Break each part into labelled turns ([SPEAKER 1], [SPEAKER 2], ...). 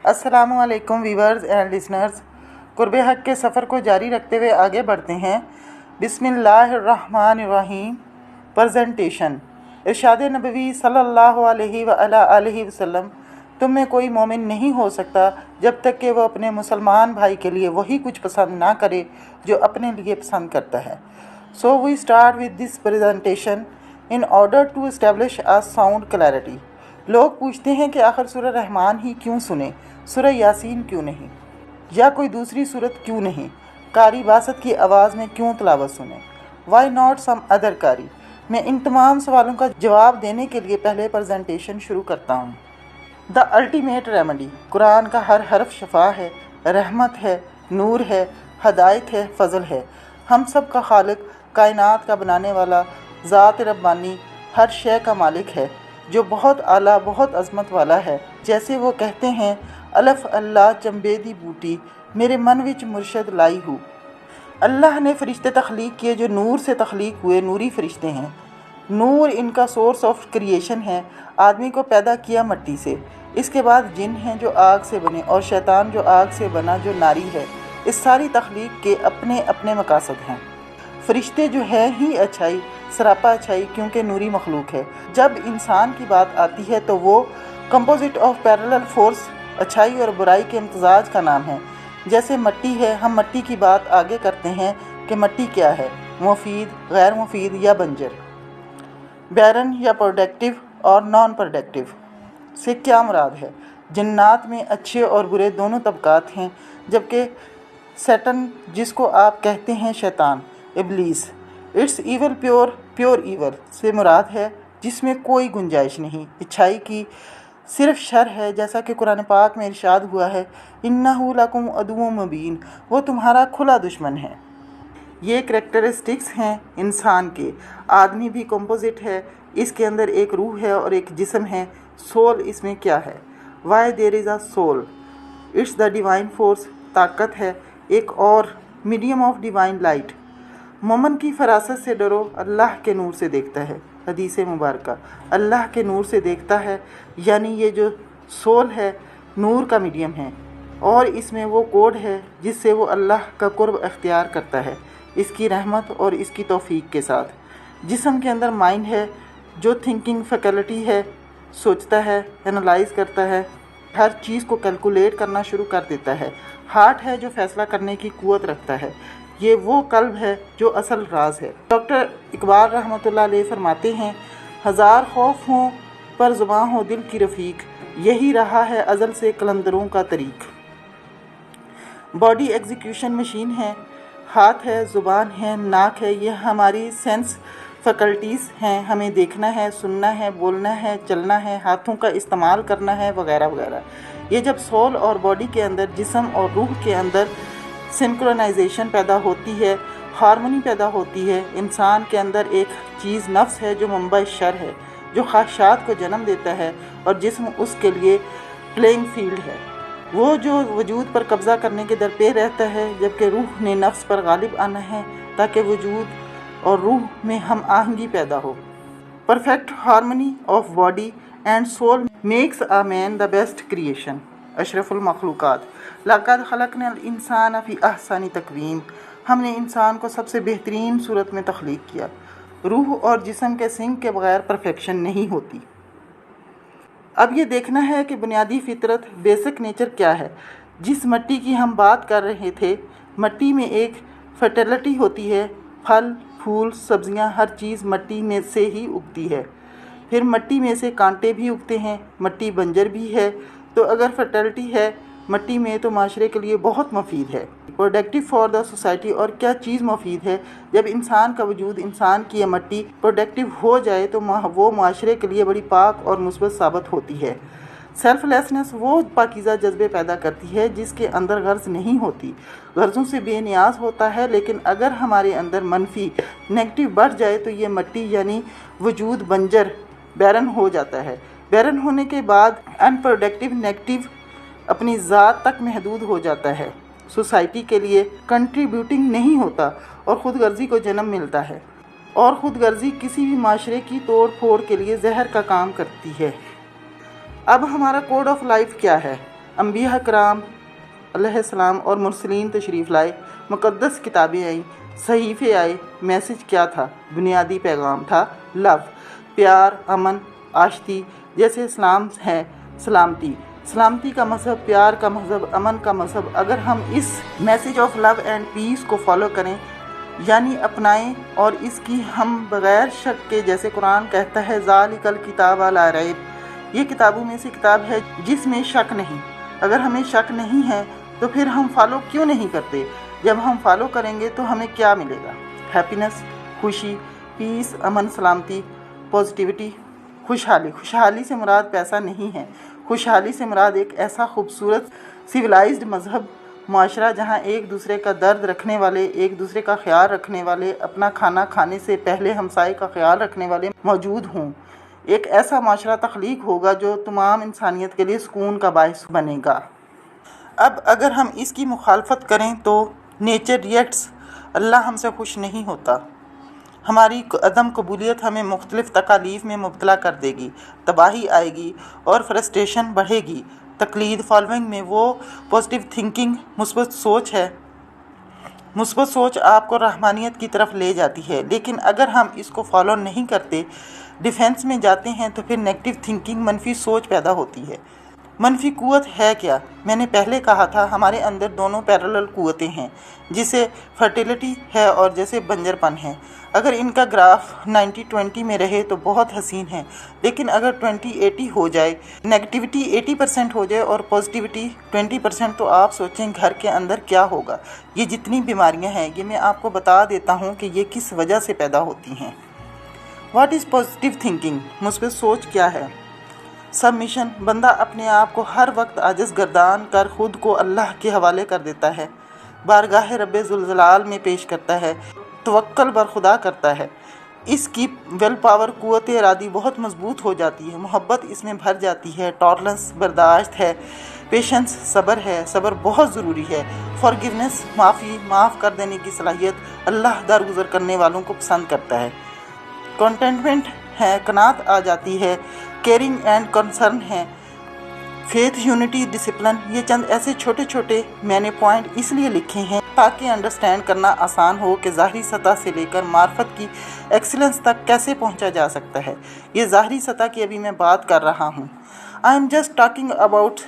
[SPEAKER 1] अस्सलामु अलैकुम viewers and listeners. कुर्ब हक के सफ़र को जारी रखते हुए आगे बढ़ते हैं। बिस्मिल्लाहिर्रहमानिर्रहीम। प्रेजेंटेशन। इरशाद नबवी सल्लल्लाहु अलैहि व अला आलिहि वसल्लम, तुम में कोई मोमिन नहीं हो सकता जब तक कि वह अपने मुसलमान भाई के लिए वही कुछ पसंद ना करे जो अपने लिए पसंद करता है। So we start with this presentation in order to establish a sound clarity. लोग पूछते हैं कि आखिर सूरह रहमान ही क्यों सुने, सूरह यासीन क्यों नहीं, या कोई दूसरी सूरत क्यों नहीं, कारी बासत की आवाज़ में क्यों तिलावत सुने, वाई नॉट सम अदर कारी। मैं इन तमाम सवालों का जवाब देने के लिए पहले प्रेजेंटेशन शुरू करता हूँ। The ultimate remedy. कुरान का हर हरफ शफा है, रहमत है, नूर है, हदायत है, फजल है। हम सब का खालिक, कायनात का बनाने वाला, ज़ात रब्बानी, हर शय का मालिक है, जो बहुत आला, बहुत अज़मत वाला है। जैसे वो कहते हैं, अलफ अल्लाह चंबेदी बूटी, मेरे मन विच मुर्शद लाई हूँ। अल्लाह ने फ़रिश्ते तख्लीक किए जो नूर से तख्लीक हुए, नूरी फ़रिश्ते हैं। नूर इनका सोर्स ऑफ क्रिएशन है। आदमी को पैदा किया मिट्टी से, इसके बाद जिन हैं जो आग से बने, और शैतान जो आग से बना, जो नारी है। इस सारी तख्लीक के अपने अपने मकासद हैं। फ़रिश्ते जो है ही अच्छाई, सरापा अच्छाई, क्योंकि नूरी मखलूक है। जब इंसान की बात आती है तो वो कंपोजिट ऑफ पैरेलल फोर्स, अच्छाई और बुराई के इम्तजाज का नाम है। जैसे मिट्टी है, हम मिट्टी की बात आगे करते हैं कि मिट्टी क्या है, मुफीद, गैर मुफीद या बंजर, बैरन या प्रोडक्टिव और नॉन प्रोडक्टिव से क्या मुराद है। जन्नात में अच्छे और बुरे दोनों तबकात हैं, जबकि सैटन, जिसको आप कहते हैं शैतान, इब्लीस, इट्स ईवल प्योर ईवल से मुराद है जिसमें कोई गुंजाइश नहीं, अच्छाई की, सिर्फ शर है। जैसा कि कुरान पाक में इरशाद हुआ है, इन्नहु लकुम अदुव्वुम मुबीन, वो तुम्हारा खुला दुश्मन है। ये करैक्टरिस्टिक्स हैं इंसान के। आदमी भी कंपोजिट है, इसके अंदर एक रूह है और एक जिस्म है। सोल इसमें क्या है? Why there is a soul? It's the divine force, ताकत है, एक और मीडियम ऑफ डिवाइन लाइट। मोमन की फरासत से डरो, अल्लाह के नूर से देखता है। हदीस मुबारका, अल्लाह के नूर से देखता है, यानी ये जो सोल है नूर का मीडियम है, और इसमें वो कोड है जिससे वो अल्लाह का कुर्ब अख्तियार करता है, इसकी रहमत और इसकी तौफीक के साथ। जिस्म के अंदर माइंड है, जो थिंकिंग फैकल्टी है, सोचता है, एनालाइज करता है, हर चीज़ को कैलकुलेट करना शुरू कर देता है। हार्ट है, जो फैसला करने की कुव्वत रखता है। ये वो कल्ब है जो असल राज है। डॉक्टर इकबाल रहमतुल्लाह अलैह फरमाते हैं, हज़ार खौफ हों पर ज़ुबां हो दिल की रफ़ीक, यही रहा है अज़ल से कलंदरों का तरीक़। बॉडी एग्जीक्यूशन मशीन है, हाथ है, ज़ुबान है, नाक है, ये हमारी सेंस फैकल्टीज़ हैं। हमें देखना है, सुनना है, बोलना है, चलना है, हाथों का इस्तेमाल करना है, वगैरह वगैरह। ये जब सोल और बॉडी के अंदर, जिस्म और रूह के अंदर सिंक्रोनाइजेशन पैदा होती है, हार्मनी पैदा होती है, इंसान के अंदर एक चीज़ नफ्स है जो मंबा शर है, जो ख्वाहिशात को जन्म देता है, और जिस्म उसके लिए प्लेइंग फील्ड है, वो जो वजूद पर कब्ज़ा करने के दरपे रहता है, जबकि रूह ने नफ्स पर गालिब आना है ताकि वजूद और रूह में हम आहंगी पैदा हो। Perfect harmony of body and soul makes a man the best creation. अशरफुल मखलूक़ात, लक़द खलक़नल इंसान फ़ी अहसनी तक़वीम, हमने इंसान को सबसे बेहतरीन सूरत में तख्लीक किया। रूह और जिस्म के सिंक के बगैर परफेक्शन नहीं होती। अब ये देखना है कि बुनियादी फितरत, बेसिक नेचर क्या है। जिस मिट्टी की हम बात कर रहे थे, मिट्टी में एक फर्टिलिटी होती है, फल फूल सब्जियां, हर चीज़ मिट्टी में से ही उगती है। फिर मिट्टी में से कांटे भी उगते हैं, मिट्टी बंजर भी है। तो अगर फर्टिलिटी है मिट्टी में तो माशरे के लिए बहुत मुफीद है, प्रोडक्टिव फॉर द सोसाइटी। और क्या चीज़ मुफीद है? जब इंसान का वजूद, इंसान की यह मिट्टी प्रोडक्टिव हो जाए तो वो माशरे के लिए बड़ी पाक और मुस्बत साबित होती है। सेल्फलेसनेस वो पाकीज़ा जज्बे पैदा करती है जिसके अंदर गर्ज नहीं होती, गर्जों से बेनियाज होता है। लेकिन अगर हमारे अंदर मनफी नेगेटिव बढ़ जाए तो ये मिट्टी यानी वजूद बंजर, बैरन हो जाता है। बैरन होने के बाद अनप्रोडक्टिव, नेगेटिव अपनी ज़ात तक महदूद हो जाता है, सोसाइटी के लिए कंट्रीब्यूटिंग नहीं होता और ख़ुद गर्जी को जन्म मिलता है। और ख़ुद गर्जी किसी भी माशरे की तोड़ फोड़ के लिए जहर का काम करती है। अब हमारा कोड ऑफ लाइफ क्या है? انبیاء کرام علیہ السلام اور مرسلین تشریف لائے، مقدس کتابیں آئیں، صحیفے آئے۔ میسج کیا تھا؟ بنیادی پیغام تھا لو، پیار، امن، آشتی۔ جیسے اسلام ہے سلامتی، سلامتی کا مذہب، پیار کا مذہب، امن کا مذہب۔ اگر ہم اس message of love and peace کو فالو کریں، یعنی اپنائیں، اور اس کی ہم بغیر شک کے، جیسے قرآن کہتا ہے ذالک الکتاب لا ریب، یہ کتابوں میں سے کتاب ہے جس میں شک نہیں۔ اگر ہمیں شک نہیں ہے تو پھر ہم فالو کیوں نہیں کرتے؟ جب ہم فالو کریں گے تو ہمیں کیا ملے گا؟ ہیپینس، خوشی، پیس، امن، سلامتی، پازیٹیوٹی، خوشحالی۔ خوشحالی سے مراد پیسہ نہیں ہے، خوشحالی سے مراد ایک ایسا خوبصورت سویلائزڈ مذہب، معاشرہ جہاں ایک دوسرے کا درد رکھنے والے، ایک دوسرے کا خیال رکھنے والے، اپنا کھانا کھانے سے پہلے ہمسائے کا خیال رکھنے والے موجود ہوں۔ ایک ایسا معاشرہ تخلیق ہوگا جو تمام انسانیت کے لیے سکون کا باعث بنے گا۔ اب اگر ہم اس کی مخالفت کریں تو نیچر ریئیکٹس، اللہ ہم سے خوش نہیں ہوتا۔ ہماری عدم قبولیت ہمیں مختلف تکالیف میں مبتلا کر دے گی، تباہی آئے گی اور فرسٹریشن بڑھے گی۔ تقلید فالوئنگ میں وہ پازیٹیو تھنکنگ، مثبت سوچ ہے۔ مثبت سوچ آپ کو رحمانیت کی طرف لے جاتی ہے، لیکن اگر ہم اس کو فالو نہیں کرتے، ڈیفینس میں جاتے ہیں، تو پھر نیگیٹو تھنکنگ، منفی سوچ پیدا ہوتی ہے۔ منفی قوت ہے کیا؟ میں نے پہلے کہا تھا ہمارے اندر دونوں پیرالل قوتیں ہیں، جسے فرٹیلٹی ہے اور جیسے بنجر پن ہے۔ اگر ان کا گراف 90-20 میں رہے تو بہت حسین ہے، لیکن اگر 20-80 ہو جائے، نیگیٹیوٹی 80% ہو جائے اور پازیٹیوٹی 20%، تو آپ سوچیں گھر کے اندر کیا ہوگا۔ یہ جتنی بیماریاں ہیں، یہ میں آپ کو بتا دیتا ہوں کہ یہ کس وجہ سے پیدا ہوتی ہیں۔ What is positive thinking? مثبت سوچ کیا ہے؟ سبمیشن، بندہ اپنے آپ کو ہر وقت عاجز گردان کر خود کو اللہ کے حوالے کر دیتا ہے، بارگاہ رب ذوالجلال میں پیش کرتا ہے، توکل بر خدا کرتا ہے۔ اس کی ویل پاور، قوت ارادی بہت مضبوط ہو جاتی ہے، محبت اس میں بھر جاتی ہے، ٹالرنس، برداشت ہے، پیشنس، صبر ہے، صبر بہت ضروری ہے، فارگیونیس، معافی، معاف کر دینے کی صلاحیت اللہ درگزر کرنے والوں کو پسند کرتا ہے۔ کنٹینٹمنٹ ہے، قناعت آ جاتی ہے، کیئرنگ اینڈ کنسرن ہے، فیتھ، یونٹی، ڈسپلن۔ یہ چند ایسے چھوٹے چھوٹے میں نے پوائنٹ اس لیے لکھے ہیں تاکہ انڈرسٹینڈ کرنا آسان ہو کہ ظاہری سطح سے لے کر معرفت کی ایکسیلنس تک کیسے پہنچا جا سکتا ہے۔ یہ ظاہری سطح کی ابھی میں بات کر رہا ہوں۔ I am just talking about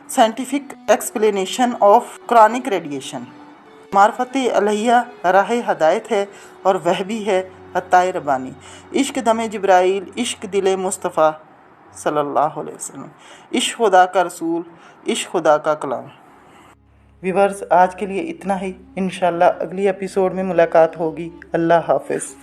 [SPEAKER 1] scientific explanation of Quranic radiation. معرفت الہیہ راہ ہدایت ہے اور وہ بھی ہے عطائے ربانی۔ عشق دم جبرائیل، عشق دل مصطفیٰ صلی اللہ علیہ وسلم، عشق خدا کا رسول، عشق خدا کا کلام۔ ویورز، آج کے لیے اتنا ہی، انشاءاللہ اگلی ایپیسوڈ میں ملاقات ہوگی۔ اللہ حافظ۔